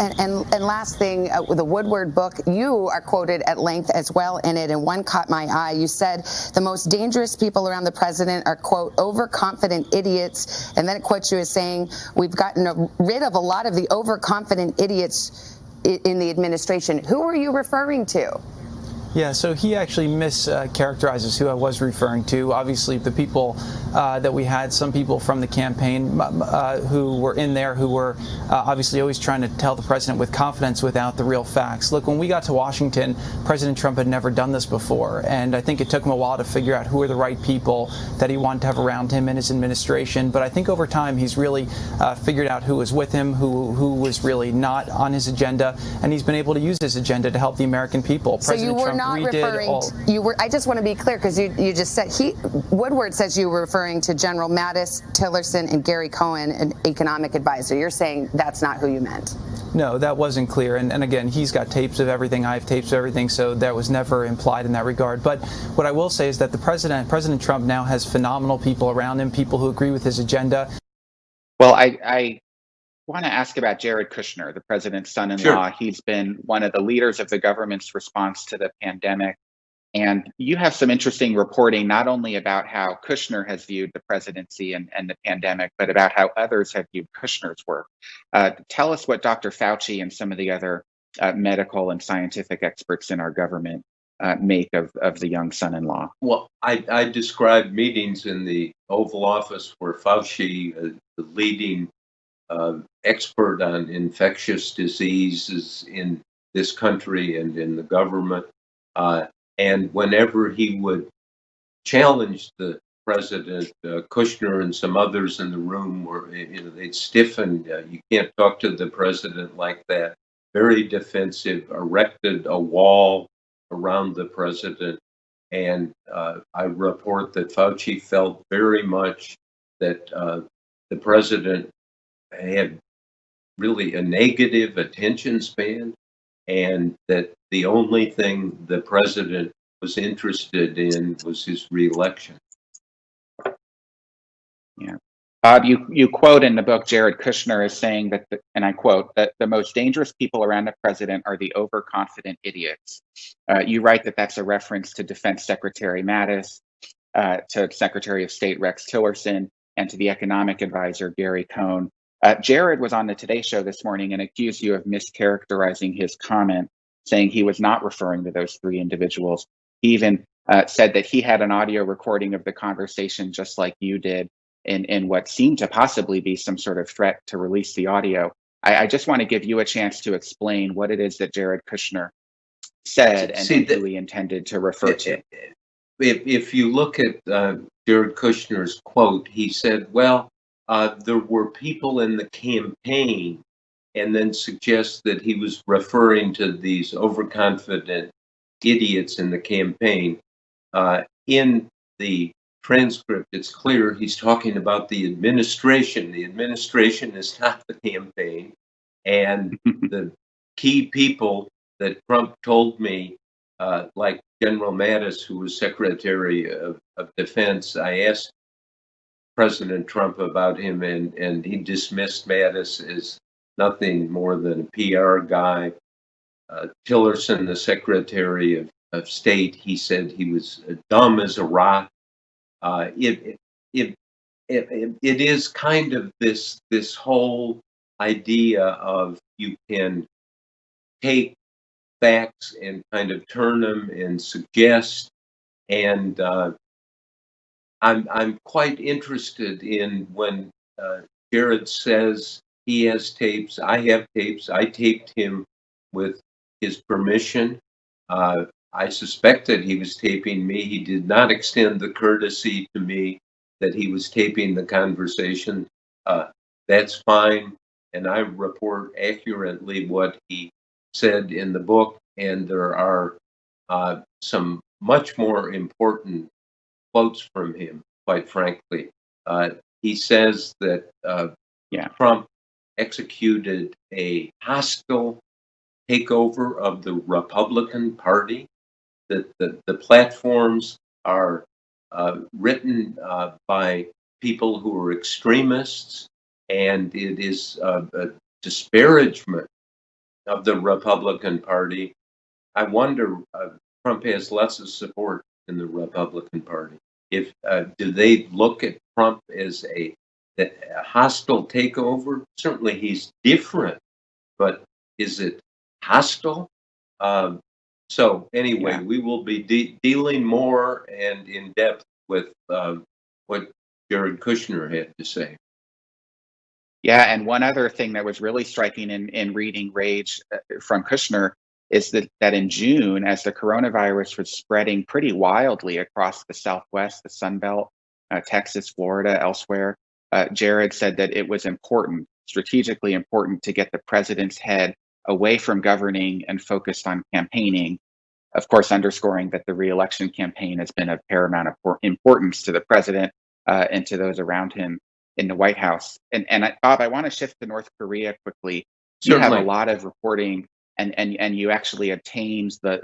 And last thing, the Woodward book, you are quoted at length as well in it, and one caught my eye. You said the most dangerous people around the president are, quote, overconfident idiots. And then it quotes you as saying, we've gotten rid of a lot of the overconfident idiots in the administration. Who are you referring to? Yeah, so he actually mischaracterizes who I was referring to. Obviously, the people that we had, some people from the campaign who were in there who were obviously always trying to tell the president with confidence without the real facts. Look, when we got to Washington, President Trump had never done this before, and I think it took him a while to figure out who are the right people that he wanted to have around him in his administration. But I think over time, he's really figured out who was with him, who was really not on his agenda, and he's been able to use his agenda to help the American people. So President Trump not referring to, you were. I just want to be clear because you just said Woodward says you were referring to General Mattis, Tillerson, and Gary Cohen, an economic advisor. You're saying that's not who you meant. No, that wasn't clear. And again, he's got tapes of everything. I have tapes of everything. So that was never implied in that regard. But what I will say is that President Trump now has phenomenal people around him, people who agree with his agenda. Well, I want to ask about Jared Kushner, the president's son-in-law. Sure. He's been one of the leaders of the government's response to the pandemic. And you have some interesting reporting, not only about how Kushner has viewed the presidency and the pandemic, but about how others have viewed Kushner's work. Tell us what Dr. Fauci and some of the other medical and scientific experts in our government make of the young son-in-law. Well, I described meetings in the Oval Office where Fauci, the leading expert on infectious diseases in this country and in the government. And whenever he would challenge the president, Kushner and some others in the room were, they'd stiffen. You can't talk to the president like that. Very defensive, erected a wall around the president. And I report that Fauci felt very much that the president had really a negative attention span, and that the only thing the president was interested in was his reelection. Yeah. Bob, you quote in the book Jared Kushner as saying that, and I quote, that the most dangerous people around the president are the overconfident idiots. You write that that's a reference to Defense Secretary Mattis, to Secretary of State Rex Tillerson, and to the economic advisor Gary Cohen. Jared was on the Today Show this morning and accused you of mischaracterizing his comment, saying he was not referring to those three individuals. He even said that he had an audio recording of the conversation just like you did in what seemed to possibly be some sort of threat to release the audio. I just want to give you a chance to explain what it is that Jared Kushner said and who he intended to refer to. If you look at Jared Kushner's quote, he said, well, there were people in the campaign, and then suggests that he was referring to these overconfident idiots in the campaign. In the transcript, it's clear he's talking about the administration. The administration is not the campaign. And the key people that Trump told me, like General Mattis, who was Secretary of Defense, I asked President Trump about him, and he dismissed Mattis as nothing more than a PR guy. Tillerson, the Secretary of State, he said he was dumb as a rock. It is kind of this whole idea of you can take facts and kind of turn them and suggest. And I'm quite interested in when Jared says he has tapes. I have tapes. I taped him with his permission. I suspected he was taping me. He did not extend the courtesy to me that he was taping the conversation. That's fine. And I report accurately what he said in the book. And there are some much more important quotes from him, quite frankly. He says that Trump executed a hostile takeover of the Republican Party, that the platforms are written by people who are extremists, and it is a disparagement of the Republican Party. I wonder, Trump has lots of support in the Republican Party. If do they look at Trump as a hostile takeover? Certainly, he's different, but is it hostile? So anyway, Yeah. we will be dealing more and in depth with what Jared Kushner had to say. Yeah, and one other thing that was really striking in reading Rage from Kushner is that in June, as the coronavirus was spreading pretty wildly across the Southwest, the Sun Belt, Texas, Florida, elsewhere, Jared said that it was important, strategically important, to get the president's head away from governing and focused on campaigning. Of course, underscoring that the reelection campaign has been of paramount importance to the president and to those around him in the White House. Bob, I want to shift to North Korea quickly. You have a Certainly. lot of reporting, and you actually obtained the